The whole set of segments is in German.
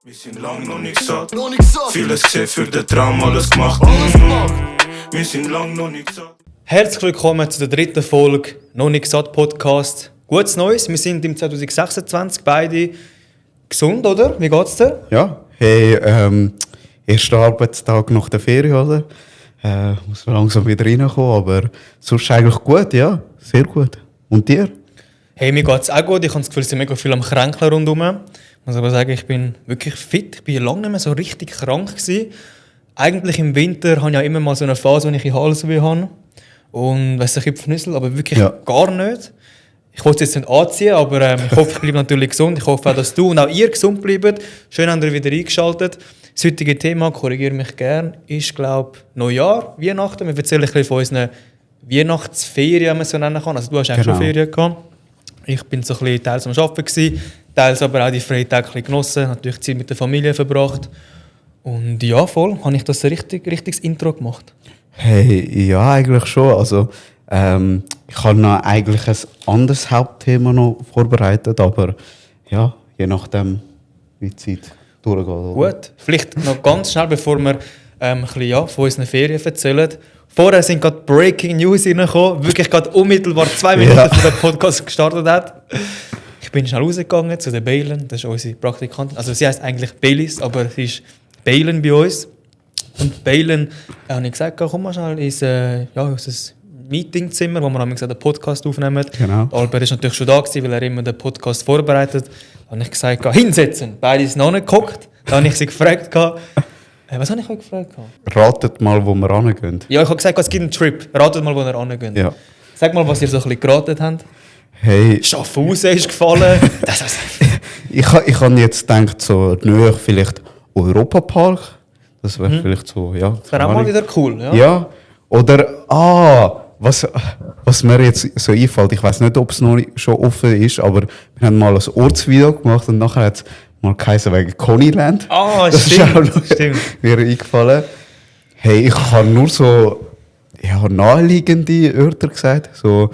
Wir sind lang noch nicht satt. Vieles gesehen für den Traum, alles gemacht. Wir sind lang noch nicht satt. Herzlich willkommen zu der dritten Folge «Noch nicht satt» Podcast. Gutes Neues, wir sind im 2026 beide gesund, oder? Wie geht's dir? Ja, hey, erster Arbeitstag nach der Ferien, oder? Muss langsam wieder reinkommen, aber sonst eigentlich gut, ja, sehr gut. Und dir? Hey, mir geht's auch gut. Ich habe das Gefühl, es sind mega viel am Kränkeln rundherum. Ich muss aber sagen, ich bin wirklich fit. Ich war lange nicht mehr so richtig krank gewesen. Eigentlich im Winter habe ich ja immer mal so eine Phase, wo ich in Halsweh habe. Und weiss, ich Pfnüssel, aber wirklich gar nicht. Ich wollte es jetzt nicht anziehen, aber ich hoffe, ich bleibe natürlich gesund. Ich hoffe auch, dass du und auch ihr gesund bleibt. Schön, habt ihr wieder eingeschaltet. Das heutige Thema, korrigiere mich gerne, ist, glaube ich, Neujahr, Weihnachten. Wir erzählen ein bisschen von unseren Weihnachtsferien, wenn man es so nennen kann. Also du hast eigentlich schon Ferien gehabt. Ich bin so ein bisschen teils am Arbeiten gewesen, teils aber auch die freien Tage genossen, natürlich Zeit mit der Familie verbracht. Und ja, voll, habe ich das ein richtiges Intro gemacht. Hey, ja, eigentlich schon. Also, ich habe noch eigentlich ein anderes Hauptthema noch vorbereitet, aber ja, je nachdem, wie die Zeit durchgeht. Oder? Gut, vielleicht noch ganz schnell, bevor wir ein bisschen, von unseren Ferien erzählen. Vorher sind gerade Breaking News reingekommen, wirklich gerade unmittelbar 2 Minuten, bevor der Podcast gestartet hat. Ich bin schnell rausgegangen zu der Bailen, das ist unsere Praktikantin. Also sie heisst eigentlich Baileys, aber sie ist Bailen bei uns. Und Bailen, habe ich gesagt, komm mal schnell ins unser Meetingzimmer, wo wir den Podcast aufnehmen. Genau. Albert ist natürlich schon da gewesen, weil er immer den Podcast vorbereitet. Da habe ich gesagt, hinsetzen. Beide sind noch nicht gehockt. Da habe ich sie gefragt. Was habe ich euch gefragt? Ratet mal, wo wir hingehen. Ja, ich habe gesagt, es gibt einen Trip. Ratet mal, wo ihr hingeht. Ja. Sag mal, was ihr so ein bisschen geraten habt. Hey, Schaffhausen ist gefallen. ich habe jetzt gedacht, so näher vielleicht Europapark. Das wäre vielleicht so, ja. Das wäre auch mal wieder cool, ja? Ja, oder, was mir jetzt so einfällt, ich weiß nicht, ob es noch schon offen ist, aber wir haben mal ein Ortsvideo gemacht und nachher hat es mal geheißen wegen Coneyland. Ah, das stimmt. ist mir eingefallen. Hey, ich habe nur so naheliegende Orte gesagt. So,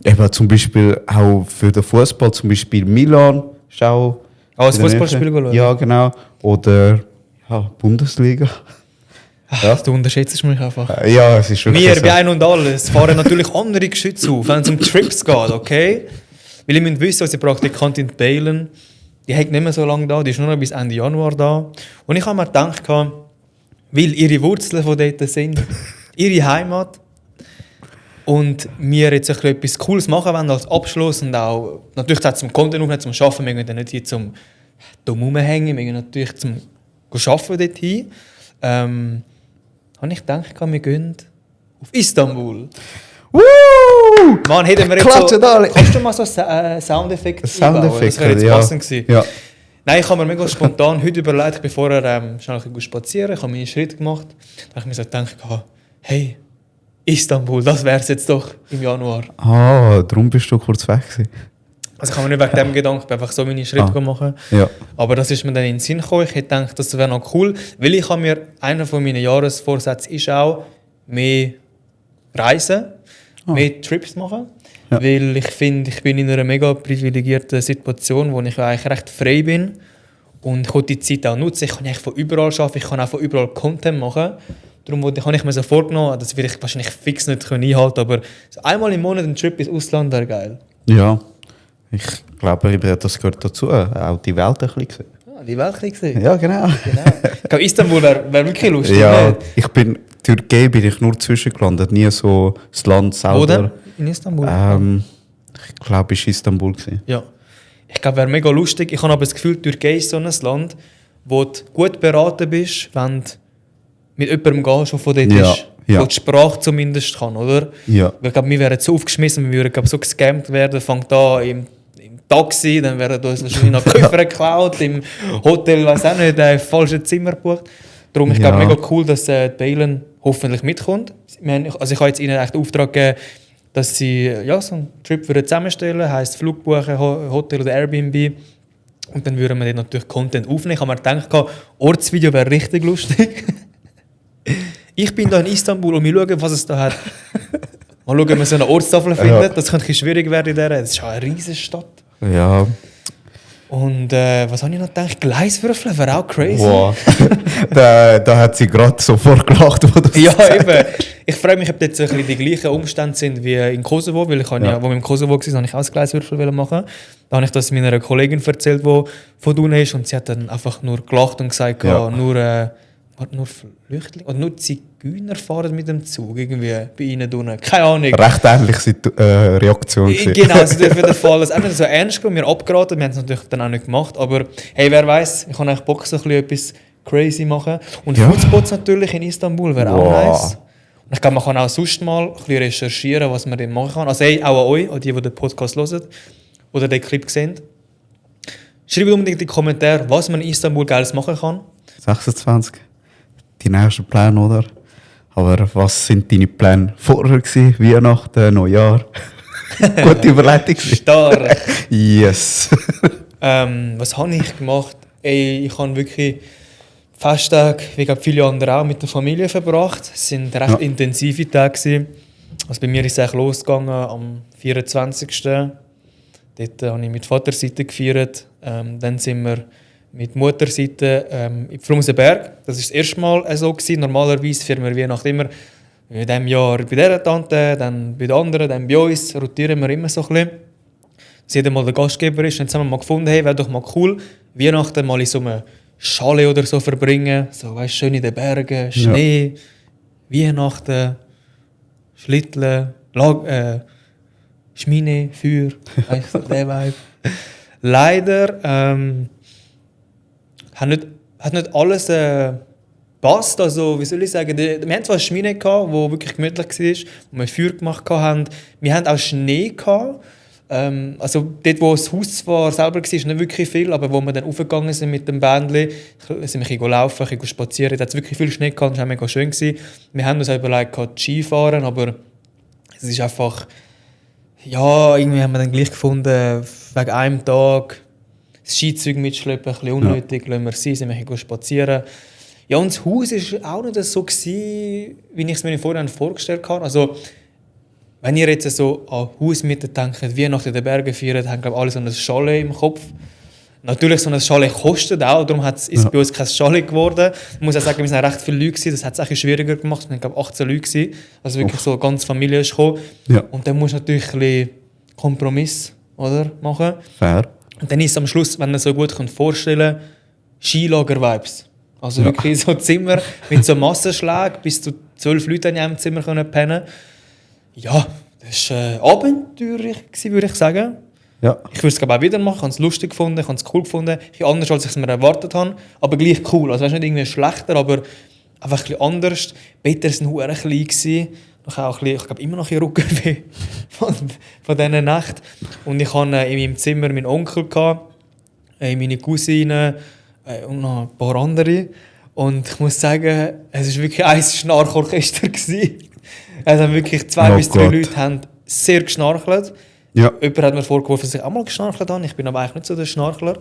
eben zum Beispiel auch für den Fußball, zum Beispiel Milan. Schau. Das Fußballspiel schauen? Ja, genau. Oder Bundesliga. Ja. Du unterschätzt mich einfach. Ja, es ist wirklich Wir, so. bei Ein und Alles, fahren natürlich andere Geschütze auf, wenn es um Trips geht, okay? Weil ihr müsst wissen, unsere Praktikantin Bailen, die hängt nicht mehr so lange da, die ist nur noch bis Ende Januar da. Und ich habe mir gedacht, weil ihre Wurzeln von dort sind, ihre Heimat, und wir jetzt etwas Cooles machen wollen als Abschluss und auch natürlich auch zum Content aufnehmen, zum Arbeiten, wir gehen dann nicht hier zum dumm rumhängen, wir gehen natürlich zum Arbeiten dort hin. Habe ich gedacht, wir gehen auf Istanbul. Mann, hätten wir jetzt so, kannst du mal so Soundeffekte einbauen? Das wäre jetzt passend gewesen. Ja. Nein, ich habe mir mega spontan heute überlegt, ich bin vorher schnell ein bisschen spazieren, ich habe meine Schritte gemacht. Da habe ich mir so gedacht, hey, Istanbul, das wäre es jetzt doch im Januar. Darum bist du kurz weg gewesen. Also ich habe mir nicht wegen dem Gedanken, einfach so meine Schritte machen. Ja. Aber das ist mir dann in den Sinn gekommen. Ich hätte gedacht, das wäre noch cool, weil ich habe mir, einer von meinen Jahresvorsätzen ist auch, mehr reisen, mehr Trips machen. Ja. Weil ich finde, ich bin in einer mega privilegierten Situation, wo ich eigentlich recht frei bin. Und ich will die Zeit auch nutzen. Ich kann eigentlich von überall arbeiten, ich kann auch von überall Content machen. Darum habe ich mir so vorgenommen, das werde ich wahrscheinlich fix nicht einhalten können, aber so einmal im Monat ein Trip ins Ausland wäre geil. Ja, ich glaube, das gehört dazu. Auch die Welt ein bisschen gesehen. Die Welt ein bisschen gesehen? Ja, genau. Ich glaube, Istanbul wäre wirklich lustig. Ja, Türkei bin ich nur zwischengelandet, nie so das Land selber. Wo denn? In Istanbul? Ich glaube, es war Istanbul. Ja. Ich glaube, wäre mega lustig. Ich habe aber das Gefühl, Türkei ist so ein Land, wo du gut beraten bist, wenn du mit jemandem gehst, der von dort ist. Ja. Wo die Sprache zumindest kann, oder? Ja. Weil ich glaube, wir wären so aufgeschmissen, wir würden so gescammt werden, fängt an im Taxi, dann werden uns wahrscheinlich noch Koffer geklaut, im Hotel, weiß auch nicht, falsche Zimmer gebucht. Darum, ich glaube, mega cool, dass Bailen hoffentlich mitkommt. Ich habe jetzt ihnen echt den Auftrag gegeben, dass sie so einen Trip zusammenstellen, heisst Flug buchen, Hotel oder Airbnb. Und dann würden wir dort natürlich Content aufnehmen. Ich habe mir gedacht, Ortsvideo wäre richtig lustig. Ich bin da in Istanbul und wir schauen, was es da hat. Mal schauen, ob wir so eine Ortstafel finden. Das könnte schwierig werden in dieser. Das ist schon eine riesige Stadt. Ja. Und was habe ich noch gedacht? Gleiswürfeln wäre auch crazy. Wow. da hat sie gerade sofort gelacht, wo du Ja, eben. Ich frage mich, ob jetzt ein bisschen die gleichen Umstände sind wie in Kosovo, weil ich habe ja, wo wir im Kosovo waren, habe ich auch das Gleiswürfel machen. Da habe ich das meiner Kollegin erzählt, die von unten ist, und sie hat dann einfach nur gelacht und gesagt, Ja. nur Flüchtlinge oder nur Zigeuner fahren mit dem Zug irgendwie bei ihnen unten. Keine Ahnung. recht ähnliche Reaktion gewesen. Genau, also auf jeden Fall. Das haben wir so ernst genommen, wir abgeraten, wir haben es natürlich dann auch nicht gemacht, aber hey, wer weiß, ich habe eigentlich Bock, so ein bisschen etwas crazy machen. Und Ja. Foodspots natürlich in Istanbul wäre auch Wow. nice. Und ich glaube, man kann auch sonst mal ein bisschen recherchieren, was man dann machen kann. Also hey, auch an euch, an die den Podcast hören oder den Clip sehen. Schreibt unbedingt in die Kommentare, was man in Istanbul Geiles machen kann. 26. Die nächsten Pläne, oder? Aber was sind deine Pläne vorher gewesen? Weihnachten, Neujahr? Gute Überleitung. Stark. Yes. Was habe ich gemacht? Ey, ich habe wirklich Festtage, wie glaube viele andere auch, mit der Familie verbracht. Es waren recht intensive Tage gewesen. Also bei mir ist es eigentlich losgegangen am 24. Dort habe ich mit Vaterseite gefeiert. Dann sind wir mit Mutterseite in Flumsenberg. Das war das erste Mal so gewesen. Normalerweise feiern wir Weihnachten immer in diesem Jahr bei dieser Tante, dann bei der anderen, dann bei uns. Rotieren wir immer so ein bisschen. Dass jeder mal der Gastgeber ist. Und jetzt haben wir mal gefunden, hey, wäre doch mal cool, Weihnachten mal in so einem Chalet oder so verbringen. So, weißt, schön in den Bergen, Schnee, Weihnachten, Schlitteln, Schmine, Feuer, weißt du, der Vibe. Leider hat nicht alles passt. Also, wie soll ich sagen, wir hatten zwar eine Schmine, die wirklich gemütlich war, wo wir Feuer gemacht haben. Wir hatten auch Schnee gehabt. Also dort, wo das Haus zwar selber war, nicht wirklich viel, aber wo wir dann raufgegangen sind mit dem Bändchen, sind wir laufen, spazieren, da hat es wirklich viel Schnee gehabt, das war mega schön gewesen. Wir haben uns auch überlegt, Ski fahren, aber es ist einfach, ja, irgendwie haben wir dann gleich gefunden, wegen einem Tag das Skizeug mitschleppen, ein bisschen unnötig, lassen wir sein, sind wir spazieren. Ja, und das Haus war auch nicht so gewesen, wie ich es mir vorher vorgestellt habe. Also, wenn ihr jetzt so an Hausmiete denkt, wie nach den Bergen feiern, haben glaube alle so ein Chalet im Kopf. Natürlich, so ein Chalet kostet auch, darum ist es bei uns kein Chalet geworden. Ich muss auch sagen, wir waren recht viele Leute, das hat es ein bisschen schwieriger gemacht. Wir waren glaube 18 Leute gewesen, also wirklich so eine ganze Familie ist gekommen. Ja. Und dann musst du natürlich ein bisschen Kompromiss, oder, machen. Fair. Und dann ist es am Schluss, wenn man so gut vorstellen kann, Skilager-Vibes. Also wirklich so Zimmer mit so Massenschlägen, bis zu 12 Leute in einem Zimmer pennen können. Ja, das war abenteuerlich, würde ich sagen. Ja. Ich würde es glaube auch wieder machen, ich habe es lustig gefunden, ich habe es cool gefunden. Ein bisschen anders, als ich es mir erwartet habe, aber gleich cool. Also nicht irgendwie schlechter, aber einfach ein bisschen anders. Die Betten waren sehr klein. Ich habe auch ein bisschen, ich glaube, immer noch ein Rückenweh von dieser Nacht. Und ich hatte in meinem Zimmer meinen Onkel, meine Cousine und noch ein paar andere. Und ich muss sagen, es war wirklich ein Schnarchorchester. Also wirklich 2 bis 3 Leute haben sehr geschnarchelt. Ja. Jemand hat mir vorgeworfen, dass ich auch mal geschnarchelt habe. Ich bin aber eigentlich nicht so der Schnarchler.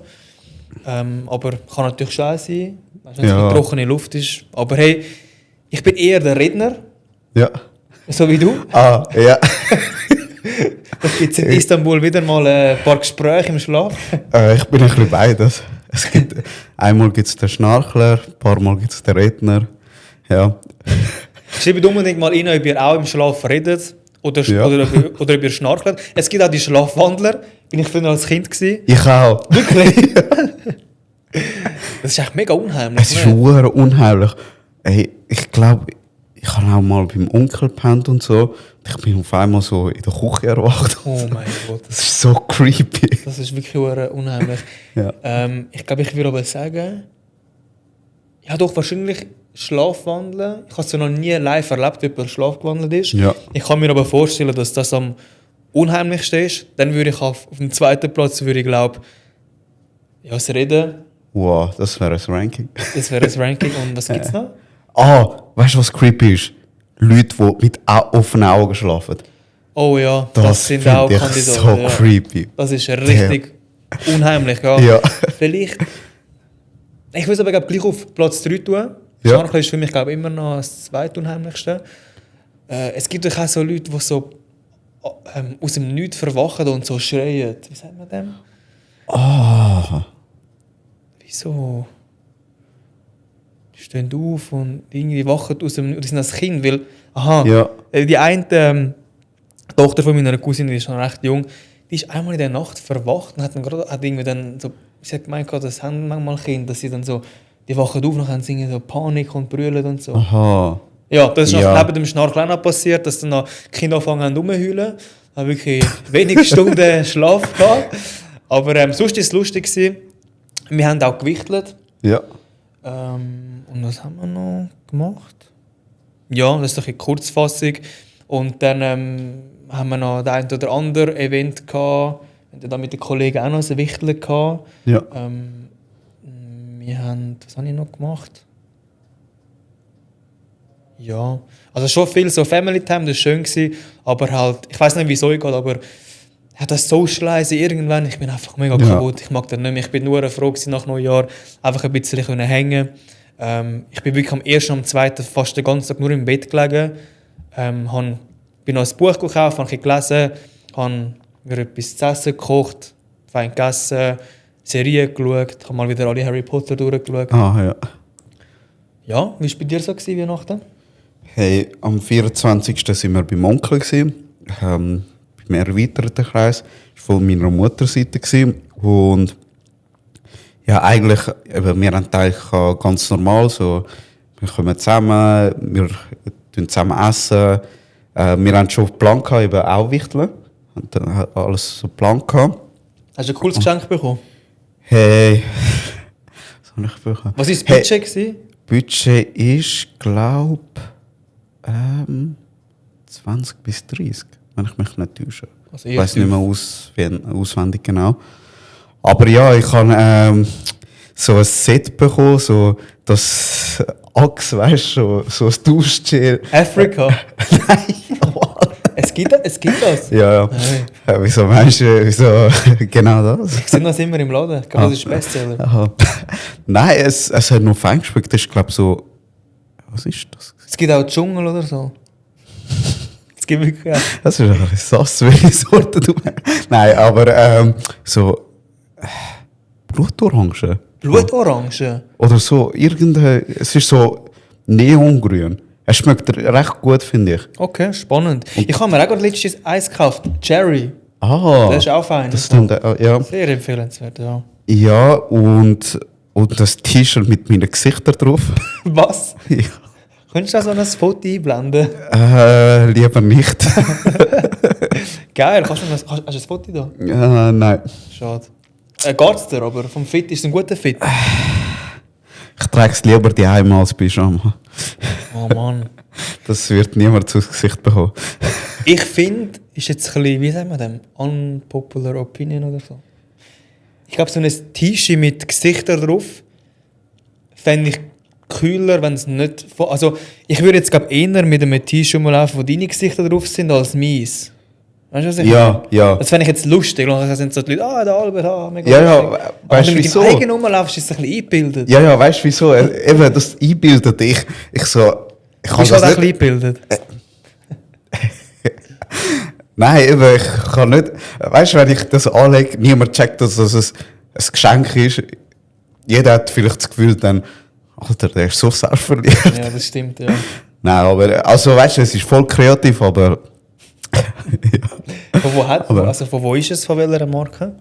Aber kann natürlich schön sein, wenn es trockene Luft ist. Aber hey, ich bin eher der Redner. Ja. So wie du. Ah, ja. Es gibt in Istanbul wieder mal ein paar Gespräche im Schlaf. Ich bin ein bisschen beides. Einmal gibt es den Schnarchler, ein paar Mal gibt es den Redner. Ja. Schreibt unbedingt mal rein, ob ihr auch im Schlaf redet oder ob ihr schnarchelt. Es gibt auch die Schlafwandler. Bin ich früher als Kind gewesen. Ich auch. Wirklich? Das ist echt mega unheimlich. Es ist schon unheimlich. Ey, ich glaube, ich habe auch mal beim Onkel gepennt und so. Ich bin auf einmal so in der Küche erwacht. Oh mein Gott. Das ist so creepy. Das ist wirklich unheimlich. Ja. Ich glaube, ich würde aber sagen, ja doch, wahrscheinlich Schlafwandeln. Ich habe es noch nie live erlebt, wie jemand schlafgewandelt ist. Ja. Ich kann mir aber vorstellen, dass das am unheimlichsten ist. Dann würde ich auf dem zweiten Platz, glaube ja, das Reden. Wow, das wäre ein Ranking. Das wäre das Ranking. Und was gibt es noch? Weißt du, was creepy ist? Leute, die mit offenen Augen schlafen. Oh ja, das sind finde auch ich Kandidaten. so creepy. Das ist richtig unheimlich. Ja. Ja. Vielleicht. Ich würde es aber gleich auf Platz 3 tun. Ja. Schnarchen ist für mich glaube immer noch das zweitunheimlichste. Es gibt auch so Leute, die so aus dem Nichts verwachen und so schreien. Wie sagt man dem? Wieso? Die stehen auf und irgendwie wachen aus dem... Die sind als Kind, weil... Aha, Ja. Die eine Tochter von meiner Cousine, die ist schon recht jung, die ist einmal in der Nacht verwacht und hat irgendwie dann so... Sie hat gemeint, das haben manchmal Kinder, dass sie dann so... Die wachen auf und dann singen so Panik und brüllen und so. Aha. Ja, das ist Ja. noch neben dem Schnarchen auch noch passiert, dass dann noch die Kinder anfangen haben rumzuheulen. Ich habe wirklich wenige Stunden Schlaf gehabt. Aber sonst war es lustig gewesen. Wir haben auch gewichtelt. Ja. Und was haben wir noch gemacht? Ja, das ist doch eine Kurzfassung. Und dann haben wir noch das ein oder andere Event gehabt. Wir hatten da mit den Kollegen auch noch ein Wichteln gehabt. Ja. Wir haben... Was habe ich noch gemacht? Ja, also schon viel so Family Time, das war schön gewesen, aber halt, ich weiß nicht wieso ich gehe, aber ja, das Socialize irgendwann, ich bin einfach mega kaputt, ich mag das nicht mehr, ich bin nur froh gewesen, nach Neujahr einfach ein bisschen hängen. Ich bin wirklich am 1. und am 2. fast den ganzen Tag nur im Bett gelegen, bin noch ein Buch gekauft, habe gelesen, habe mir etwas zu essen gekocht, fein gegessen, Serien geschaut, habe mal wieder alle Harry Potter durchgeschaut. Ja. Ja, wie war es bei dir so Weihnachten? Hey, am 24. waren wir beim Onkel gewesen, beim erweiterten Kreis, das war von meiner Mutterseite gewesen. Und ja, eigentlich, wir haben eigentlich ganz normal, so, wir kommen zusammen, wir essen zusammen. Wir haben schon Plan gehabt, eben auch Wichteln, haben alles so Plan gehabt. Hast du ein cooles Geschenk bekommen? Hey, was habe ich bekommen? Was war das Budget? Gewesen? Budget ist, glaube ich, 20 bis 30, wenn ich mich nicht täusche. Also Ich weiß nicht mehr auswendig genau. Aber ja, ich habe so ein Set bekommen, so das Axe, weißt du, so ein Duschgel. Afrika? Nein, Es gibt das? ja. Hey. Ja, wieso meinst du, wieso genau das? Ich sehe das immer im Laden. Ich glaube, das ist Bestseller. Aha. Nein, es hat noch fein geschmeckt. Das ist, glaube ich, so. Was ist das? Es gibt auch Dschungel oder so. Es gibt wirklich auch. Das ist eine Sass, welche Sorte du meinst. Nein, aber so. Blutorange. Blutorange? Oder so, irgendein. Es ist so neongrün. Es schmeckt recht gut, finde ich. Okay, spannend. Ich habe mir auch gerade letztes Eis gekauft. Cherry. Ah. Das ist auch fein. Das dann, ja. Sehr empfehlenswert, ja. Ja, und das T-Shirt mit meinen Gesichtern drauf. Was? Ja. Könntest du auch so ein Foto einblenden? Lieber nicht. Geil, hast du ein Foto da? Nein. Schade. Geht's dir aber? Vom Fit ist es ein guter Fit? Ich trage es lieber die einmal als Pyjama. Oh Mann. Das wird niemand ins Gesicht bekommen. Ich finde, ist jetzt ein bisschen, wie sagen wir dem? Unpopular Opinion oder so. Ich glaube, so ein T-Shirt mit Gesichtern drauf fände ich kühler, wenn es nicht... Also, ich würde jetzt eher mit einem T-Shirt mal laufen, wo deine Gesichter drauf sind, als meins. Weißt du, was ich meine? Ja. Das fände ich jetzt lustig. Dann sind so die Leute, der Albert, mega Ja, lustig. weißt du Aber wieso? wenn du mit dem eigenen rumlaufst, ist es ein bisschen eingebildet. Ja, weißt du wieso? Eben, das einbildet ich so... Ich Du kann bist halt das auch ein nicht... bisschen eingebildet. Nein, eben, ich kann nicht... Weißt du, wenn ich das anlege, niemand checkt, dass das ein Geschenk ist. Jeder hat vielleicht das Gefühl dann, Alter, der ist so selbstverliebt. Ja, das stimmt, ja. Nein, aber... Also, weißt du, es ist voll kreativ, aber... Von wo ist es, von welcher Marke?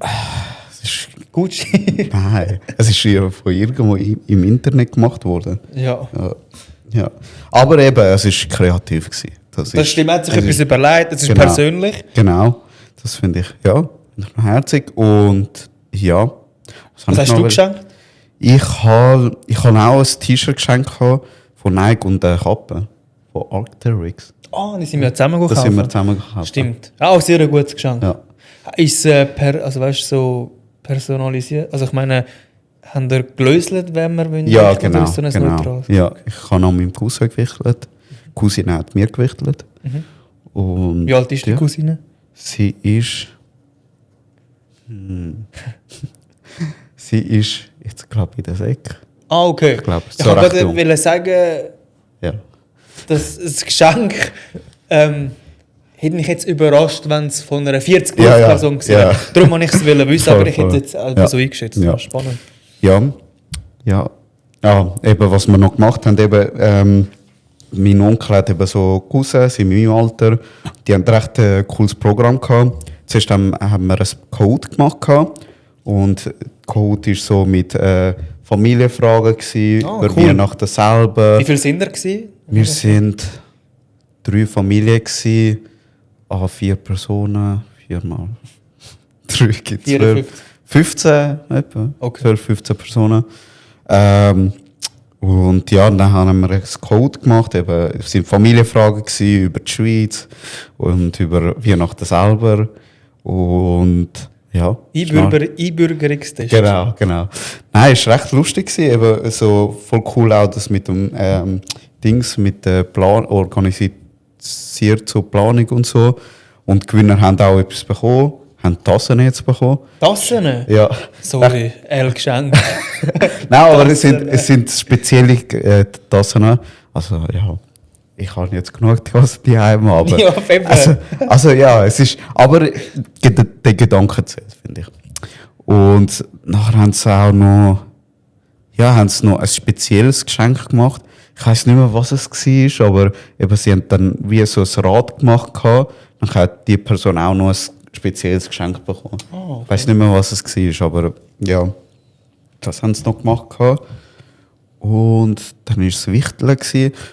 Es ist, Gucci. nein, es ist ja von irgendwo im Internet gemacht worden. Ja. Ja. Aber eben, es war kreativ gewesen. Das stimmt, man hat sich etwas überlegt, es ist Genau. persönlich. Genau, das finde ich, ja, finde ich noch herzig. Und ja. Was hast du geschenkt? Ich habe auch ein T-Shirt geschenkt von Nike und eine Kappe von Arc'teryx. Die sind wir ja zusammen gekauft. Das sind wir zusammen gekauft. Stimmt. Auch sehr ein gutes Geschenk. Ja. Ist es so personalisiert? Also ich meine, haben ihr gelöselt, wenn wir wollen? Ja, oder genau. ist so ein genau. neutrales? Ja, ich habe an meinem Cousin gewichtelt. Die Cousine hat mir gewichtelt. Und Wie alt ist die ja, Cousine? Sie ist... Sie ist jetzt gerade bei der Säck. Okay. Ich glaube, Ich so wollte recht gerade jung. wollen sagen, Ja. dass das Geschenk... hätte mich jetzt überrascht, wenn es von einer 40 Ja, ja, Person gewesen wäre. ja. Darum wollte ich es wissen, Voll, aber ich hätte voll. es jetzt einfach Ja. so eingeschätzt. Ja. Spannend. Ja, ja. Ja, eben, was wir noch gemacht haben, eben, mein Onkel hat eben so Cousins in meinem Alter, die haben recht ein cooles Programm gehabt. Zuerst haben wir ein Code gemacht gehabt. Und Code war so mit Familienfragen gewesen, Ah, über cool. Weihnachten selber. Wie viele sind ihr gewesen? Wir sind 3 Familien gewesen, 4 Personen, 4 mal 3 gibt 54. 15 etwa, Okay. 12, 15 Personen. Und ja, dann haben wir einen Code gemacht, eben, es waren Familienfragen gewesen, über die Schweiz und über Weihnachten selber. Und ja. Einbürgerungstest. Genau, genau. Nein, es war recht lustig gewesen, eben so voll cool auch das mit dem Dings, mit der organisiert so Planung und so. Und die Gewinner haben auch etwas bekommen, haben Tassen jetzt bekommen. Tassen? Ja. Sorry, L-Geschenk. Nein, aber es sind spezielle Tassen. Also ja, ich habe jetzt genug Tassen daheim, aber... Ja, Februar. Also ja, es ist... Aber der Gedanke zählt, finde ich. Und nachher haben sie auch noch... Ja, haben sie noch ein spezielles Geschenk gemacht. Ich weiß nicht mehr, was es war, aber eben, sie haben dann wie so ein Rad gemacht. Dann hat die Person auch noch ein spezielles Geschenk bekommen. Oh, okay. Ich weiß nicht mehr, was es war, aber ja, das haben sie noch gemacht. Und dann war es Wichteln.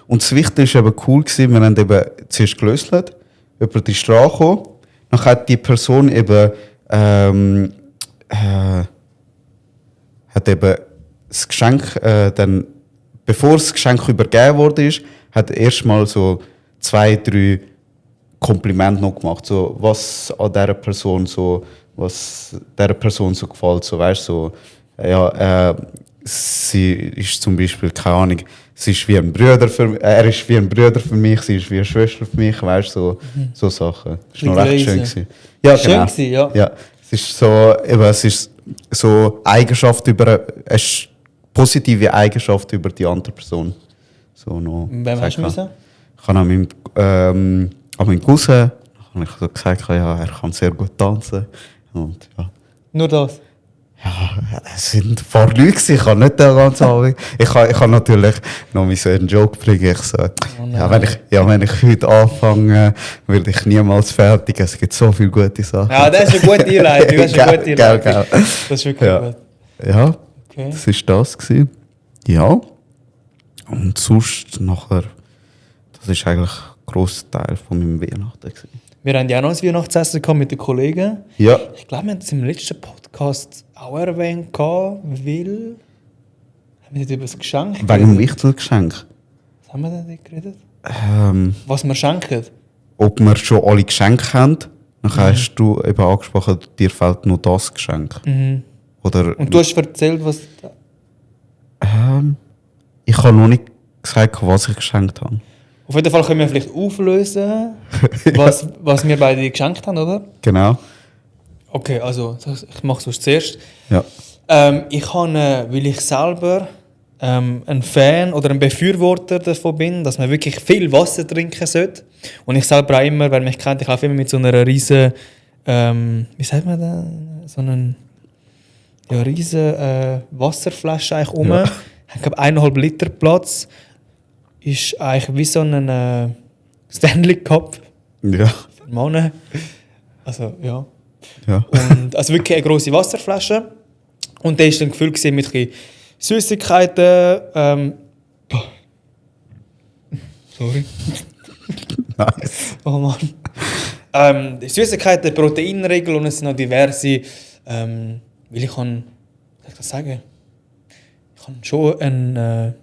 Und das Wichteln war eben cool. Wir haben eben zuerst gelöselt, über die Straße gekommen. Dann hat die Person eben, hat eben das Geschenk, dann, bevor das Geschenk übergeben wurde, hat erstmal so 2, 3 Komplimente noch gemacht, so was an dieser Person so, was dieser Person so gefällt, so weißt so, ja, sie ist zum Beispiel, keine Ahnung, sie ist wie ein Bruder für, er ist wie ein Bruder für mich, sie ist wie eine Schwester für mich, weißt so Sachen. Das war noch recht schön gewesen. Ja, Schön genau. gewesen, ja. Ja, es ist so, eben, es ist so Eigenschaft über, eine positive Eigenschaft über die andere Person. So noch. Wem hast du müssen? Ich habe an meinem Cousin habe ich so gesagt, ja, er kann sehr gut tanzen. Und ja, Nur das? ja, es sind ein paar Leute gewesen, ich kann nicht den ganzen Abend. Ich kann natürlich noch mal so einen Joke bringen. Ich so, wenn ich heute anfange, werde ich niemals fertig. Es gibt so viele gute Sachen. Ja, das ist eine gute Einleitung. Das ist eine gute Geil, Einleitung. geil. Das ist wirklich Ja. gut. Ja, Okay. das war das gewesen. Ja. Und sonst nachher, das war eigentlich ein grosser Teil von meinem Weihnachten gewesen. Wir haben ja auch noch ein Weihnachtsessen gehabt mit den Kollegen. Ja. Ich glaube, wir haben es im letzten Podcast auch erwähnt, weil... Haben wir nicht über das Geschenk Wegen dem Wichtelgeschenk. Was haben wir denn nicht geredet? Ähm, Was wir schenken? ob wir schon alle Geschenke haben, dann hast du eben angesprochen, dir fehlt nur das Geschenk. Oder, Und du hast erzählt, was... ich habe noch nicht gesagt, was ich geschenkt habe. Auf jeden Fall können wir vielleicht auflösen, was wir beide geschenkt haben, oder? Genau. Okay, also ich mache es zuerst. Ja. Ich habe, weil ich selber ein Fan oder ein Befürworter davon bin, dass man wirklich viel Wasser trinken sollte. Und ich selber auch immer, wer mich kennt, ich laufe immer mit so einer riesen, wie sagt man das? So einen riesen Wasserflasche eigentlich rum. Ja. Ich habe 1,5 Liter Platz. Ist eigentlich wie so ein Stanley Cup Ja. für Männer. Also, ja. Ja. Und, also wirklich eine grosse Wasserflasche. Und der war dann gefüllt mit ein bisschen Süßigkeiten. Sorry. Nice. Oh Mann. Süßigkeiten, Proteinriegel und es sind noch diverse. Weil ich kann. Wie soll ich das sagen? Ich habe schon ein.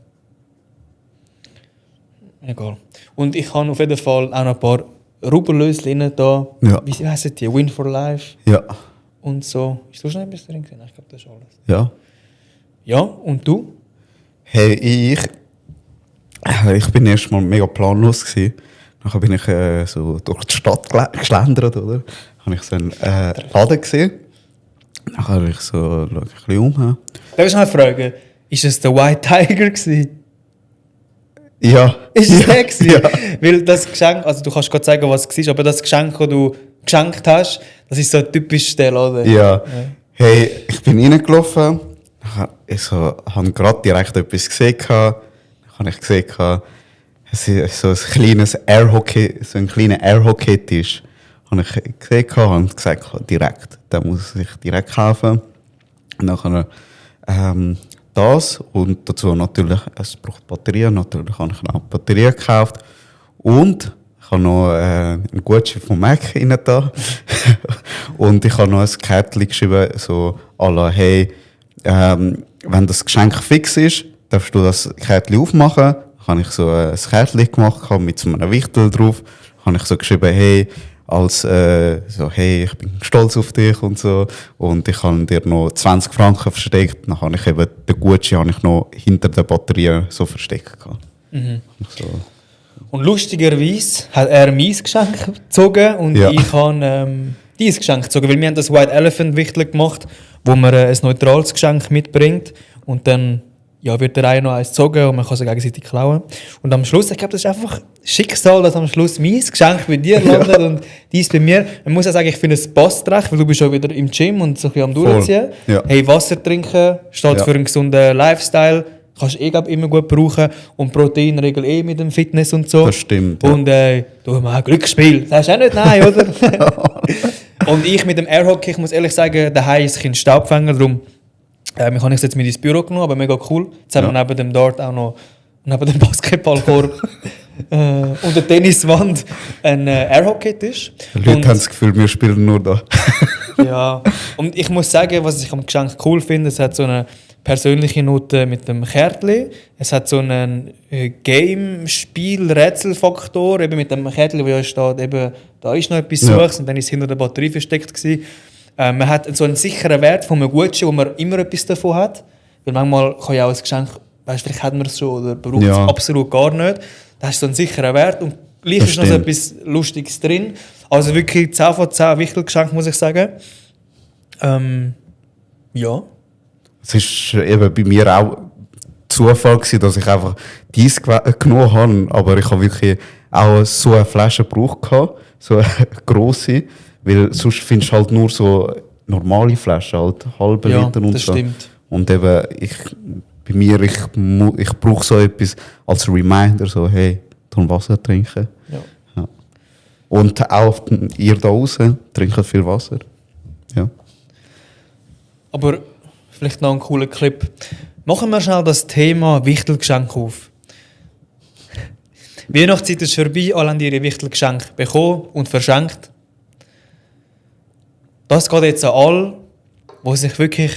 Egal. Und ich habe auf jeden Fall auch noch ein paar Rubbellöschen da. Ja. Wie heissen die? Win for Life Ja. und so. Ist da schon etwas drin gewesen? Nein, ich glaube, das ist alles. Ja. Ja, und du? Hey, ich bin erst mal mega planlos gewesen. Dann bin ich so durch die Stadt geschlendert, oder? Habe ich so einen Laden gesehen. Dann habe ich so ein bisschen um. Darf ich noch eine Frage? Ist es der White Tiger gewesen? Ja. Ist es der gewesen? Ja. Weil das Geschenk, also du kannst gerade sagen, was es war, aber das Geschenk, das du geschenkt hast, das ist so typisch der Laden. Ja. Hey, ich bin reingelaufen. Ich habe gerade direkt etwas gesehen. Dann habe ich gesehen, es ist so ein kleines Airhockey, so ein kleiner Airhockey-Tisch. Habe ich gesehen und gesagt, direkt, den muss ich direkt kaufen. Und dann das und dazu natürlich, es braucht Batterien, natürlich habe ich auch Batterien gekauft. Und ich habe noch einen Gutschein von Mac rein da. Und ich habe noch ein Kärtchen geschrieben, so à la, hey, wenn das Geschenk fix ist, darfst du das Kärtchen aufmachen. Habe ich so ein Kärtchen gemacht mit so einem Wichtel drauf. Habe ich so geschrieben, hey, hey, ich bin stolz auf dich und so. Und ich habe dir noch 20 Franken versteckt. Dann habe ich eben den Gutschein noch hinter der Batterie so versteckt. Mhm. So. Und lustigerweise hat er mein Geschenk gezogen und ich habe dein Geschenk gezogen. Weil wir haben das White Elephant Wichtel gemacht, wo man ein neutrales Geschenk mitbringt. Und dann wird der eine noch eins gezogen und man kann sich gegenseitig klauen. Und am Schluss, ich glaube, das ist einfach Schicksal, dass am Schluss mein Geschenk bei dir landet und dies bei mir. Man muss ja sagen, ich finde, es passt recht, weil du bist schon wieder im Gym und so ein bisschen am Durchziehen. Ja. Hey, Wasser trinken, steht für einen gesunden Lifestyle. Kannst du immer gut brauchen. Und Protein regelt mit dem Fitness und so. Das stimmt. Und du hast ein Glücksspiel. Sagst du auch nicht nein, oder? Und ich mit dem Airhockey, ich muss ehrlich sagen, daheim ist ein Staubfänger, darum ich habe es jetzt mit ins Büro genommen, aber mega cool. Jetzt haben wir neben dem Dart auch noch, neben dem Basketballkorb und der Tenniswand einen Airhockey-Tisch. Die Leute haben das Gefühl, wir spielen nur da. Ja, und ich muss sagen, was ich am Geschenk cool finde, es hat so eine persönliche Note mit dem Kärtchen. Es hat so einen Game-Spiel-Rätselfaktor, eben mit dem Kärtchen, wo ja steht, eben, da ist noch etwas suchst und dann ist es hinter der Batterie versteckt gewesen. Man hat so einen sicheren Wert von einem Gutschein, wo man immer etwas davon hat. Weil manchmal kann ja auch ein Geschenk, vielleicht hat man es schon oder braucht es absolut gar nicht. Da hast du so einen sicheren Wert und gleich ist noch so etwas Lustiges drin. Also wirklich 10 von 10 Wichtelgeschenk, muss ich sagen. Ja. Es war eben bei mir auch Zufall gewesen, dass ich einfach dies genommen habe, aber ich habe wirklich auch so eine Flasche gebraucht, so eine grosse. Weil sonst findest du halt nur so normale Flaschen, halt halbe Liter und das so. Stimmt. Und eben, ich brauche so etwas als Reminder, so hey, tu Wasser trinken. Ja. Und auch ihr da draußen trinkt viel Wasser. Ja. Aber vielleicht noch ein cooler Clip. Machen wir schnell das Thema Wichtelgeschenk auf. Weihnachtszeit ist vorbei, alle haben ihre Wichtelgeschenke bekommen und verschenkt. Das geht jetzt an alle, die sich wirklich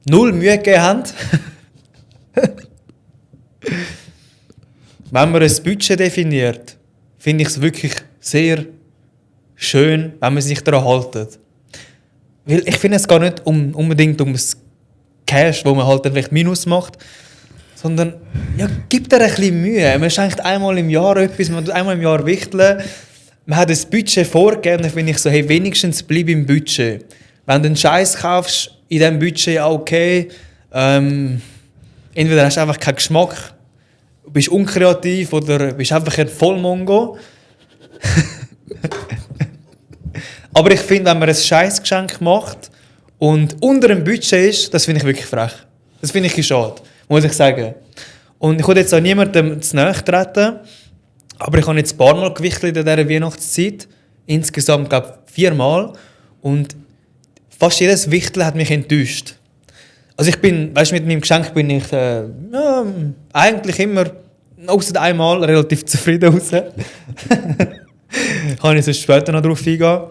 null Mühe gegeben haben. Wenn man ein Budget definiert, finde ich es wirklich sehr schön, wenn man sich daran hält. Weil ich finde, es geht nicht unbedingt um das Cash, wo man halt dann vielleicht Minus macht, sondern gib dir ein bisschen Mühe. Man schenkt einmal im Jahr etwas, man tut einmal im Jahr wichteln. Man hat ein Budget vorgegeben, dann finde ich so, hey, wenigstens bleib im Budget. Wenn du einen Scheiß kaufst, in diesem Budget, okay, entweder hast du einfach keinen Geschmack, bist unkreativ oder bist einfach ein Vollmongo. Aber ich finde, wenn man ein Scheißgeschenk macht und unter dem Budget ist, das finde ich wirklich frech. Das finde ich schade, muss ich sagen. Und ich will jetzt auch niemandem zu nahe treten, aber ich habe jetzt ein paar Mal gewichtelt in dieser Weihnachtszeit. Insgesamt, glaube ich, 4 Mal. Und fast jedes Wichtel hat mich enttäuscht. Also ich bin, weißt du, mit meinem Geschenk bin ich eigentlich immer, außer einmal, relativ zufrieden raus. Kann ich sonst später noch darauf eingehen.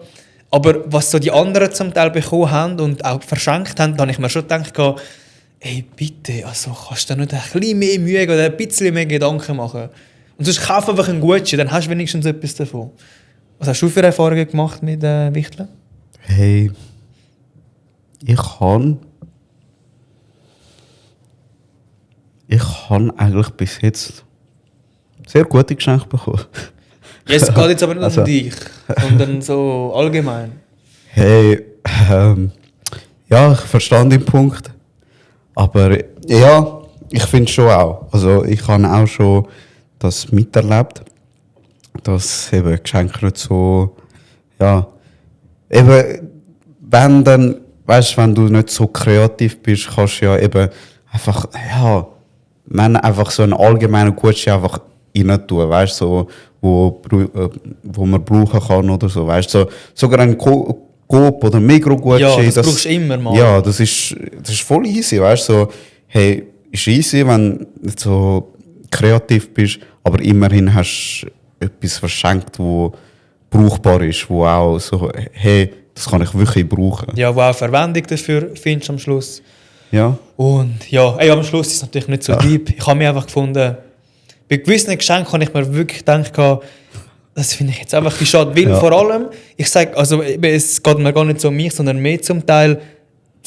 Aber was so die anderen zum Teil bekommen haben und auch verschenkt haben, da habe ich mir schon gedacht, ey, bitte, also kannst du nicht ein bisschen mehr Mühe oder ein bisschen mehr Gedanken machen? Und sonst kauf einfach einen Gutschein, dann hast du wenigstens etwas davon. Was hast du für Erfahrungen gemacht mit Wichteln? Hey, ich habe eigentlich bis jetzt sehr gute Geschenke bekommen. Es geht jetzt aber nicht um dich, sondern so allgemein. Hey, ja, ich verstehe den Punkt. Aber ja, ich finde schon auch. Also ich habe auch schon das miterlebt, dass eben Geschenke nicht so, ja, eben, wenn dann, weißt du, wenn du nicht so kreativ bist, kannst du ja eben einfach, ja, wenn einfach so einen allgemeinen Gutschein einfach rein tun, weißt du, so, wo man brauchen kann oder so, weißt du, so, sogar ein Coop oder Migros-Gutschein. Ja, das brauchst du immer mal. Ja, das ist voll easy, weißt du, so, hey, ist easy, wenn du nicht so kreativ bist, aber immerhin hast du etwas verschenkt, wo brauchbar ist, wo auch so, hey, das kann ich wirklich brauchen. Ja, wo auch Verwendung dafür findest am Schluss. Ja, Und ja, ey, am Schluss ist es natürlich nicht so deep. Ich habe mir einfach gefunden, bei gewissen Geschenken habe ich mir wirklich gedacht, das finde ich jetzt einfach ein bisschen schade. Weil vor allem, ich sage, also es geht mir gar nicht so um mich, sondern mehr zum Teil,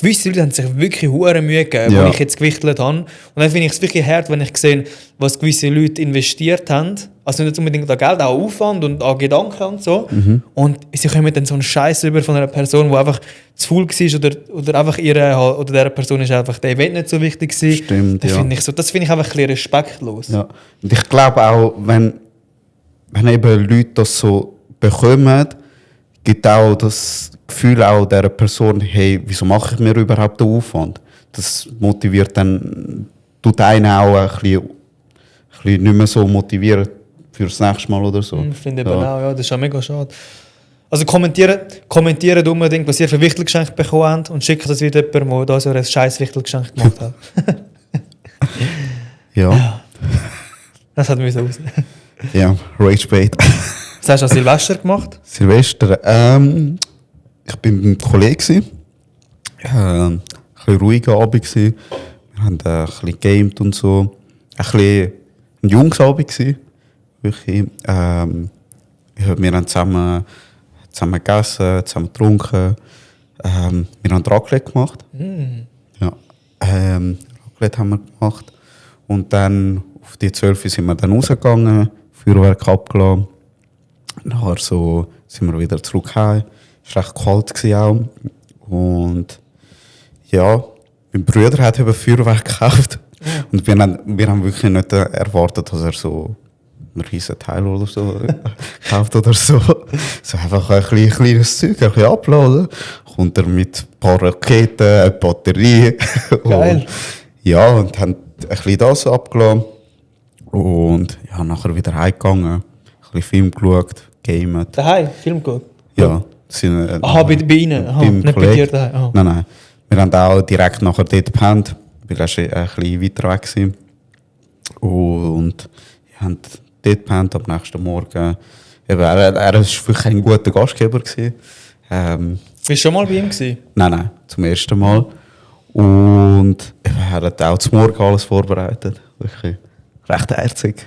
gewisse Leute haben sich wirklich hure Mühe gegeben, Ja. wo ich jetzt gewichtelt habe. Und dann finde ich es wirklich hart, wenn ich sehe, was gewisse Leute investiert haben. Also nicht unbedingt an Geld, auch Aufwand und an Gedanken und so. Und sie kommen dann so einen Scheiß über von einer Person, die einfach zu faul war oder einfach oder dieser Person ist einfach der Event nicht so wichtig gewesen. Stimmt, Das ja. finde ich so, das finde ich einfach ein bisschen respektlos. ja. Und ich glaube auch, wenn eben Leute das so bekommen, gibt auch das Gefühl auch dieser Person, hey, wieso mache ich mir überhaupt den Aufwand? Das motiviert dann, tut einen auch ein bisschen nicht mehr so motivieren fürs nächste Mal oder so. Ich finde eben auch, ja, das ist auch mega schade. Also kommentiert unbedingt, was ihr für Wichtelgeschenke bekommen habt und schickt das wieder jemandem, der da so ein scheiß Wichtelgeschenk gemacht hat. Ja, Das hat mich so aus. ja, Ragebait. Was hast du an Silvester gemacht? Silvester, ich bin mit einem Kollegen gsi. Ein bisschen ruhiger Abend gsi. Wir haben ein bisschen gamed und so. Ein bisschen ein Jungsabend gsi. Wirklich. Wir haben zusammen gegessen, zusammen getrunken. Wir haben Raclette gemacht. Ja. Raclette haben wir gemacht. Und dann auf die 12 Uhr sind wir dann rausgegangen, Feuerwerk abgelassen. Nachher so sind wir wieder zurück heim. Es war recht kalt gewesen auch. Und ja, mein Bruder hat eben Feuerwerk gekauft. Und wir haben wirklich nicht erwartet, dass er so ein riesen Teil oder so kauft oder so. So einfach ein kleines Zeug, ein bisschen abladen. Kommt er mit ein paar Raketen, eine Batterie. Geil. Und, ja, und haben ein bisschen das abgeladen. Und ja, nachher wieder heimgegangen. Ein bisschen Film geschaut, gamet. Daheim? Film gut? Ja. Sind, Aha, bei Ihnen? Aha, beim nicht bei Kollegen. dir daheim? Aha. Nein. Wir haben auch direkt nachher dort gepennt, weil er ein bisschen weiter weg war. Und wir haben dort gepennt am nächsten Morgen. Eben, er war wirklich ein guter Gastgeber gewesen. Bist du schon mal bei ihm gewesen? Nein, zum ersten Mal. Und eben, er hat auch zum Morgen alles vorbereitet. Wirklich recht herzig.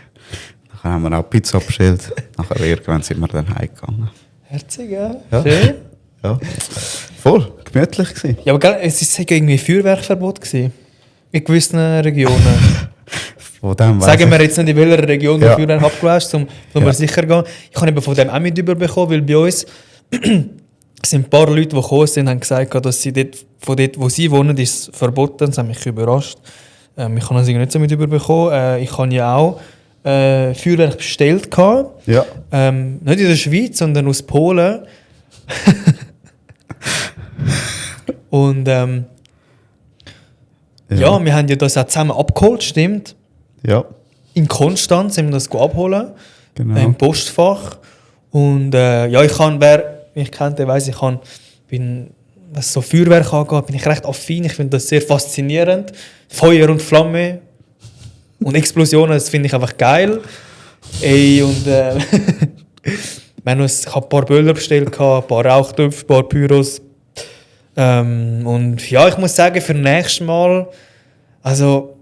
Dann haben wir auch Pizza bestellt. Nachher irgendwann sind wir dann heimgegangen. Herzig, ja. Ja. Schön. Ja. Voll gemütlich gewesen. Ja, aber gell, es war irgendwie Feuerwerkverbot gewesen. In gewissen Regionen. Von dem weiss Sagen ich- wir jetzt nicht, in welcher Region du Ja. Feuerwerk abgelöst hast, um wir sicher gehen. Ich habe eben von dem auch mit überbekommen, weil bei uns sind ein paar Leute, die gekommen sind, haben gesagt, dass sie von dort, wo sie wohnen, ist es verboten. Das hat mich überrascht. Ich habe das irgendwie nicht so mit überbekommen. Ich habe ja auch Feuerwerk bestellt. Ja. Nicht in der Schweiz, sondern aus Polen. Und ja, wir haben ja das auch zusammen abgeholt, stimmt. Ja. In Konstanz haben wir das abholen. Genau. Im Postfach. Und ja, wer mich kennt, der weiss, was so Feuerwerk angeht, bin ich recht affin. Ich finde das sehr faszinierend. Feuer und Flamme und Explosionen, das finde ich einfach geil. Ey, und ich habe ein paar Böller bestellt, ein paar Rauchtöpfe, ein paar Pyros. Und ja, ich muss sagen, für das nächste Mal, also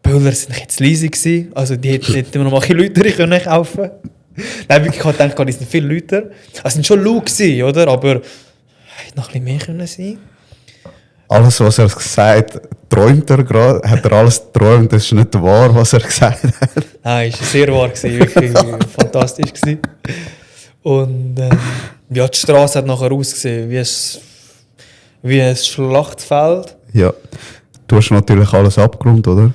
Böller sind jetzt leise gewesen, also die hätten wir noch mal ein bisschen lauter können kaufen. Nein, wirklich, ich habe gedacht, die sind viel lauter. Also es sind schon laut gewesen, oder? Aber hätte noch ein bisschen mehr können sein. Alles, was er gesagt hat, träumt er gerade. Hat er alles geträumt, das ist nicht wahr, was er gesagt hat. Nein, es war sehr wahr, gewesen, wirklich fantastisch gewesen. Und ja, die Straße hat nachher ausgesehen wie ein Schlachtfeld. Ja. Du hast natürlich alles abgerundet, oder?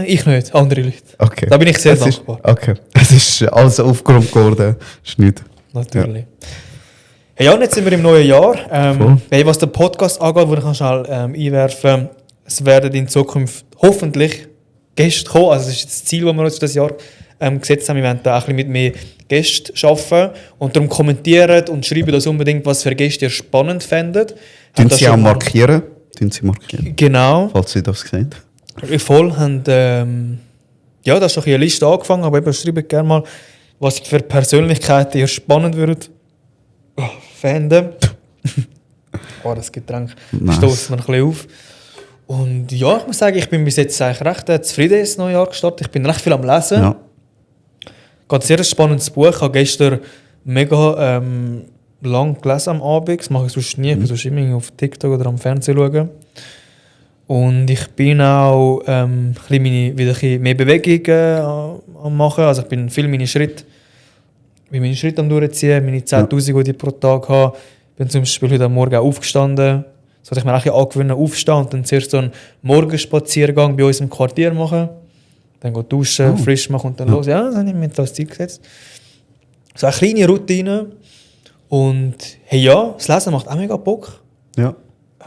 Ich nicht, andere Leute. Okay. Da bin ich sehr dankbar. Okay. Es ist alles aufgeräumt geworden. Ist nicht. Natürlich. Hey, ja, und jetzt sind wir im neuen Jahr. Voll. Hey, was den Podcast angeht, wo ich kann schnell einwerfen, es werden in Zukunft hoffentlich Gäste kommen. Also das ist das Ziel, das wir uns für das Jahr gesetzt haben. Wir werden da auch ein bisschen mit mehr Gästen arbeiten und darum kommentieren und schreiben das unbedingt, was für Gäste ihr spannend fändet. Tun Sie auch markieren? Tun Sie markieren? Genau. Falls Sie das sehen. Voll haben, ja, da ist schon eine Liste angefangen, aber eben schreibt gerne mal, was für Persönlichkeiten ihr spannend würdet fänden. Oh, das Getränk stößt mir ein bisschen auf. Und ja, ich muss sagen, ich bin bis jetzt eigentlich recht zufrieden ins neue Jahr gestartet. Ich bin recht viel am Lesen. Ja. Ganz sehr spannendes Buch. Ich habe gestern mega lang gelesen am Abend. Das mache ich sonst nie. Ich bin sonst immer auf TikTok oder am Fernsehen schauen. Und ich bin auch wieder ein bisschen mehr Bewegungen am machen. Also ich bin viel meine Schritte am durchziehen, meine 10'000, die ich pro Tag habe. Ich bin zum Beispiel heute Morgen auch aufgestanden. So hatte ich mir auch angewöhnt, aufstehen und dann zuerst so einen Morgenspaziergang bei uns im Quartier machen. Dann gehen duschen, frisch machen und dann los. Ja, das habe ich mir das Ziel gesetzt. So eine kleine Routine. Und hey, ja, das Lesen macht auch mega Bock. Ja.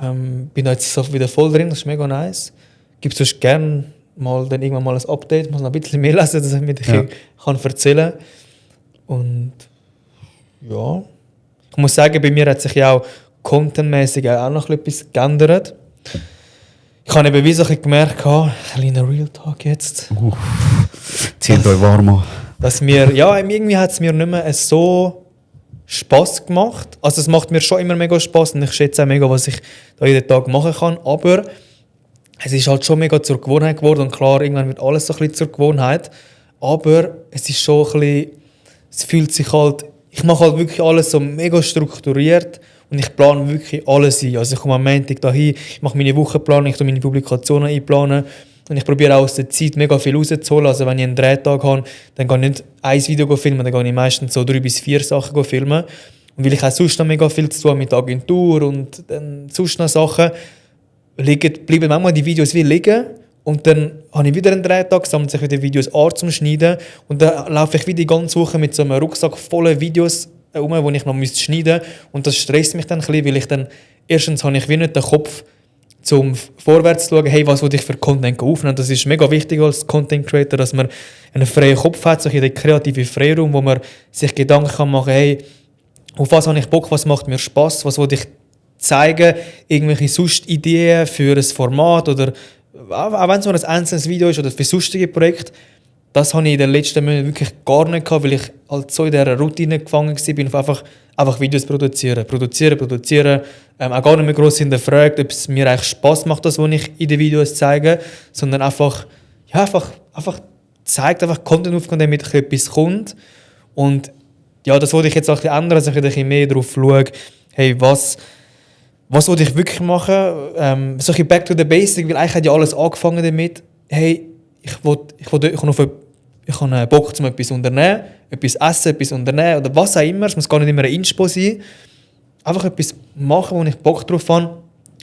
Bin da jetzt so wieder voll drin, das ist mega nice. Gibt es sonst gerne dann irgendwann mal ein Update, muss noch ein bisschen mehr lesen, dass ich mir kann erzählen kann. Und ja, ich muss sagen, bei mir hat sich ja auch contentmäßig auch noch etwas geändert. Ich habe eben wie so ein bisschen gemerkt, ein kleiner Real Talk jetzt. Zieht euch warm an. Dass irgendwie hat es mir nicht mehr so Spass gemacht. Also es macht mir schon immer mega Spass und ich schätze auch mega, was ich da jeden Tag machen kann. Aber es ist halt schon mega zur Gewohnheit geworden und klar, irgendwann wird alles so ein bisschen zur Gewohnheit. Aber es ist schon ein bisschen, es fühlt sich halt, ich mache halt wirklich alles so mega strukturiert und ich plane wirklich alles ein. Also ich komme am Montag dahin, ich mache meine Wochenplanung, ich plane meine Publikationen einplanen. Und ich probiere auch aus der Zeit mega viel rauszuholen. Also wenn ich einen Drehtag habe, dann gehe ich nicht ein Video filmen, dann gehe ich meistens so 3 bis 4 Sachen filmen. Und weil ich auch sonst noch mega viel zu tun habe mit der Agentur und dann sonst noch Sachen, bleiben manchmal die Videos wie liegen. Und dann habe ich wieder einen Drehtag, sammle sich wieder Videos an zum Schneiden. Und dann laufe ich wieder die ganze Woche mit so einem Rucksack voller Videos herum, die ich noch schneiden müsste. Und das stresst mich dann ein bisschen, weil ich dann, erstens habe ich wie nicht den Kopf, zum vorwärts zu schauen, hey, was will ich für Content aufnehmen. Das ist mega wichtig als Content Creator, dass man einen freien Kopf hat, so einen kreativen Freiraum, wo man sich Gedanken machen kann, hey, auf was habe ich Bock, was macht mir Spass, was will ich zeigen, irgendwelche sonst Ideen für ein Format oder auch wenn es nur ein einzelnes Video ist oder für sonstige Projekte. Das habe ich in den letzten Monaten wirklich gar nicht gehabt, weil ich halt so in dieser Routine gefangen war, einfach Videos produzieren. Auch gar nicht mehr gross hinterfragt, ob es mir eigentlich Spass macht, das, was ich in den Videos zeige, sondern einfach zeigt, einfach Content aufkommt, damit etwas kommt. Und ja, das wollte ich jetzt auch ein bisschen ändern, dass ich ein bisschen mehr darauf schaue, hey, was wollte ich wirklich machen? So ein bisschen back to the basic, weil eigentlich hat ja alles angefangen damit, hey, ich habe Bock, um etwas zu unternehmen, etwas essen, etwas unternehmen oder was auch immer. Es muss gar nicht immer ein Inspo sein. Einfach etwas machen, wo ich Bock drauf habe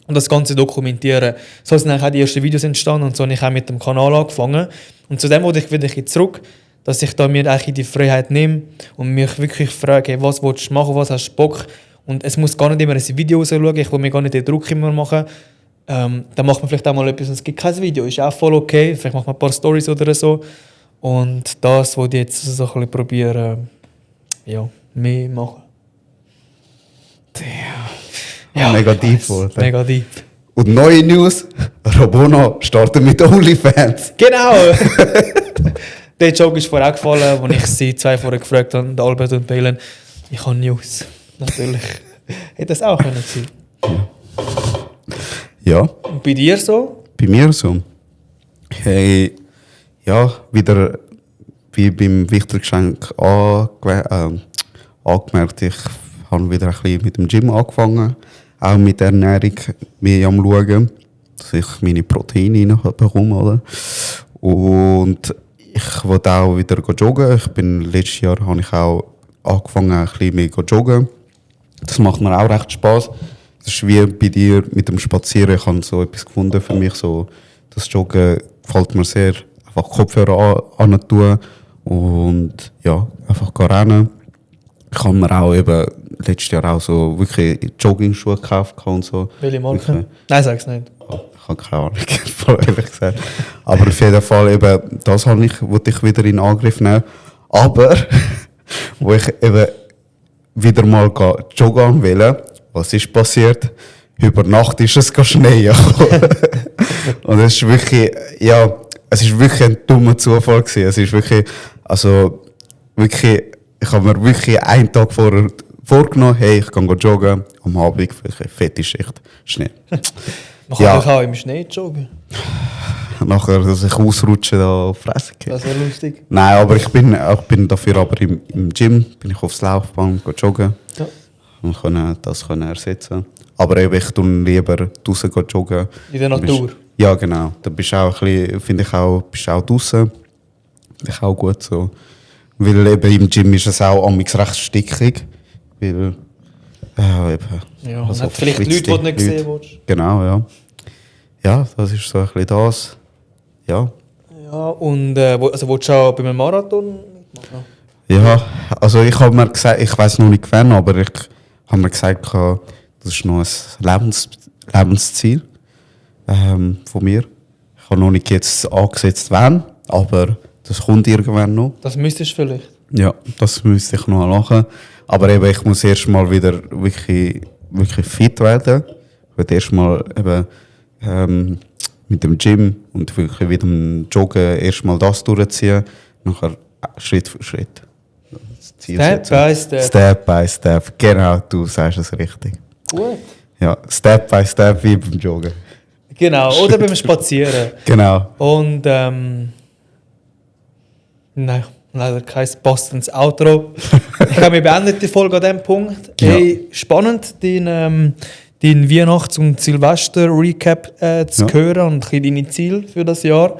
und das Ganze dokumentieren. So sind eigentlich auch die ersten Videos entstanden und so habe ich auch mit dem Kanal angefangen. Und zu dem wollte ich wieder zurück, dass ich da mir eigentlich die Freiheit nehme und mich wirklich frage, hey, was willst du machen, was hast du Bock? Und es muss gar nicht immer ein Video rausschauen, ich will mir gar nicht den Druck immer machen. Dann macht man vielleicht auch mal etwas und es gibt kein Video, ist auch voll okay. Vielleicht macht man ein paar Storys oder so. Und das wollte ich jetzt so ein bisschen probieren, mehr machen. Ja, mega deep, oder? Mega deep. Und neue News, Rabona startet mit OnlyFans. Genau! Der Joke ist vorher auch gefallen, als ich sie 2 vorher gefragt habe, Albert und Belen. Ich habe News. Natürlich. Hätte das auch können sein. Ja. Und bei dir so? Bei mir so. Hey, ja, wieder wie beim Wichtergeschenk angemerkt, ich habe wieder ein bisschen mit dem Gym angefangen, auch mit der Ernährung mehr am schauen, dass ich meine Proteine bekomme, oder? Und ich wollte auch wieder joggen. Letztes Jahr habe ich auch angefangen, ein bisschen mehr zu joggen. Das macht mir auch recht Spass. das ist wie bei dir mit dem Spazieren. Ich habe so etwas gefunden für mich. So, das Joggen gefällt mir sehr. Einfach Kopfhörer an tun und ja, einfach gehen rennen. Ich habe mir auch eben letztes Jahr auch so wirklich Jogging-Schuhe gekauft und so. Welche Marke? Wirklich. Nein, sag's nicht. Ich habe keine Ahnung, ehrlich gesagt. Aber auf jeden Fall eben, das wollte ich wieder in Angriff nehmen. Aber, wo ich eben wieder mal joggen will, was ist passiert? Über Nacht ist es schneien. Und es ist wirklich, ja, es ist wirklich ein dummer Zufall gewesen. Es ist wirklich, also, wirklich, ich habe mir wirklich einen Tag vorher vorgenommen, hey, ich kann joggen, am Abend wirklich fette Schicht, Schnee. Man kann doch auch im Schnee joggen. Nachher, dass ich ausrutsche, da auf die Fresse gehe. Das wäre lustig. Nein, aber ich bin dafür aber im Gym, bin ich aufs Laufband joggen. Ja. Und das ersetzen. Aber eben, ich tue lieber draußen joggen. In der Natur? Ja, genau. Da bist du auch ein bisschen, finde ich auch, bist auch draußen. Finde ich auch gut so. Weil eben im Gym ist es auch amigs recht stickig. Weil, eben. Ja, also und vielleicht Leute, die du nicht sehen willst. Genau, ja. Ja, das ist so ein bisschen das. Ja. Ja, und also willst du auch bei einem Marathon mitmachen? Ja, also ich habe mir gesagt, ich weiß noch nicht wann, aber ich habe mir gesagt, das ist noch ein Lebensziel von mir. Ich habe noch nicht jetzt angesetzt, wann, aber das kommt irgendwann noch. Das müsstest du vielleicht. Ja, das müsste ich noch machen. Aber eben, ich muss erst mal wieder wirklich fit werden. Ich werde erst mal eben mit dem Gym und wirklich wieder dem Joggen erst mal das durchziehen. Nachher Schritt für Schritt. Das Ziel Step setzen. by step. Step by step. Genau, du sagst es richtig. Gut. Ja, Step by Step wie beim Joggen. Genau, oder beim Spazieren. Genau. Und nein, leider kein passendes Outro. Ich habe mir beendet die Folge an diesem Punkt. Ja. Hey, spannend, dein Weihnachts- und Silvester-Recap zu hören und ein bisschen deine Ziele für das Jahr.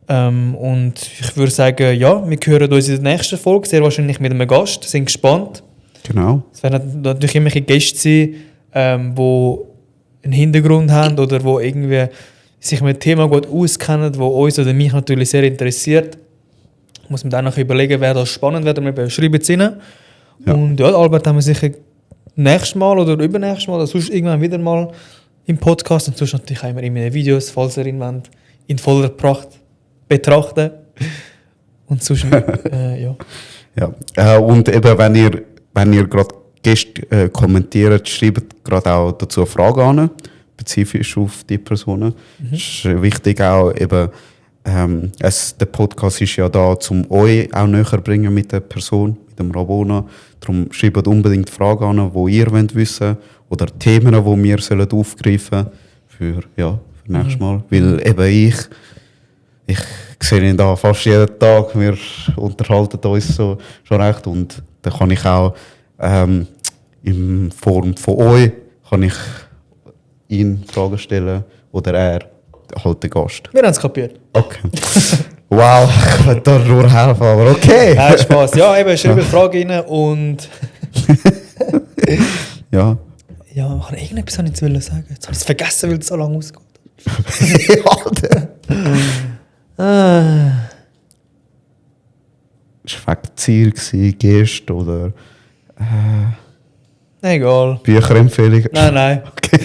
Und ich würde sagen, ja, wir hören uns in der nächsten Folge, sehr wahrscheinlich mit einem Gast. Sind gespannt. Genau. Es werden natürlich immer Gäste sein, die einen Hintergrund haben oder die irgendwie sich mit dem Thema gut auskennen, die uns oder mich natürlich sehr interessiert. Muss man dann noch überlegen, wer das spannend wird, wir schreiben es rein. Ja. Und ja, Albert haben wir sicher nächstes Mal oder übernächstes Mal oder sonst irgendwann wieder mal im Podcast und sonst natürlich auch immer in meinen Videos, falls ihr ihn wollt, in voller Pracht betrachten. Und sonst, ja. Ja. Und eben, wenn ihr gerade Gäste kommentiert, schreibt gerade auch dazu Fragen an, spezifisch auf die Personen. Es ist wichtig auch eben, der Podcast ist ja da, um euch auch näher zu bringen mit der Person, mit dem Rabona. Darum schreibt unbedingt Fragen an, die ihr wissen wollt, oder Themen, die wir aufgreifen sollen für nächstes Mal. Weil eben ich sehe ihn da fast jeden Tag, wir unterhalten uns so schon recht und da kann ich auch in Form von euch kann ich ihn Fragen stellen oder er halt der Gast. Wir haben es kapiert. Okay. Wow, ich will da nur helfen, aber okay. Nein, Spaß. Ja, eben, schreibt Fragen rein und... Ja. Ja, ich habe irgendetwas sagen. Jetzt habe ich es vergessen, weil es so lange ausgeht. Ja, es war Ziel, Geste oder Egal. Bücherempfehlung. Nein. Okay.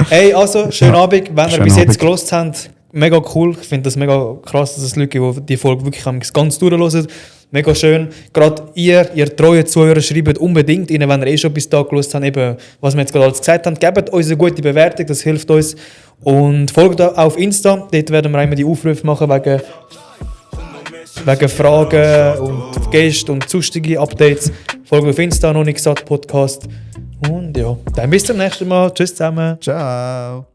Hey, also, schönen Abend. Wenn ihr Schönen bis jetzt Abend. gelost habt, mega cool. Ich finde das mega krass, dass es Leute gibt, die die Folge wirklich ganz durchhören. Mega schön. Gerade ihr treue Zuhörer, schreibt unbedingt rein, wenn ihr schon bis da gelost habt, eben, was wir jetzt gerade alles gesagt haben. Gebt uns eine gute Bewertung, das hilft uns. Und folgt auch auf Insta. Dort werden wir immer die Aufrufe machen wegen Fragen und Gäste und sonstige Updates. Folgt auf Insta, noch nicht gesagt, Podcast. Und ja, dann bis zum nächsten Mal. Tschüss zusammen. Ciao.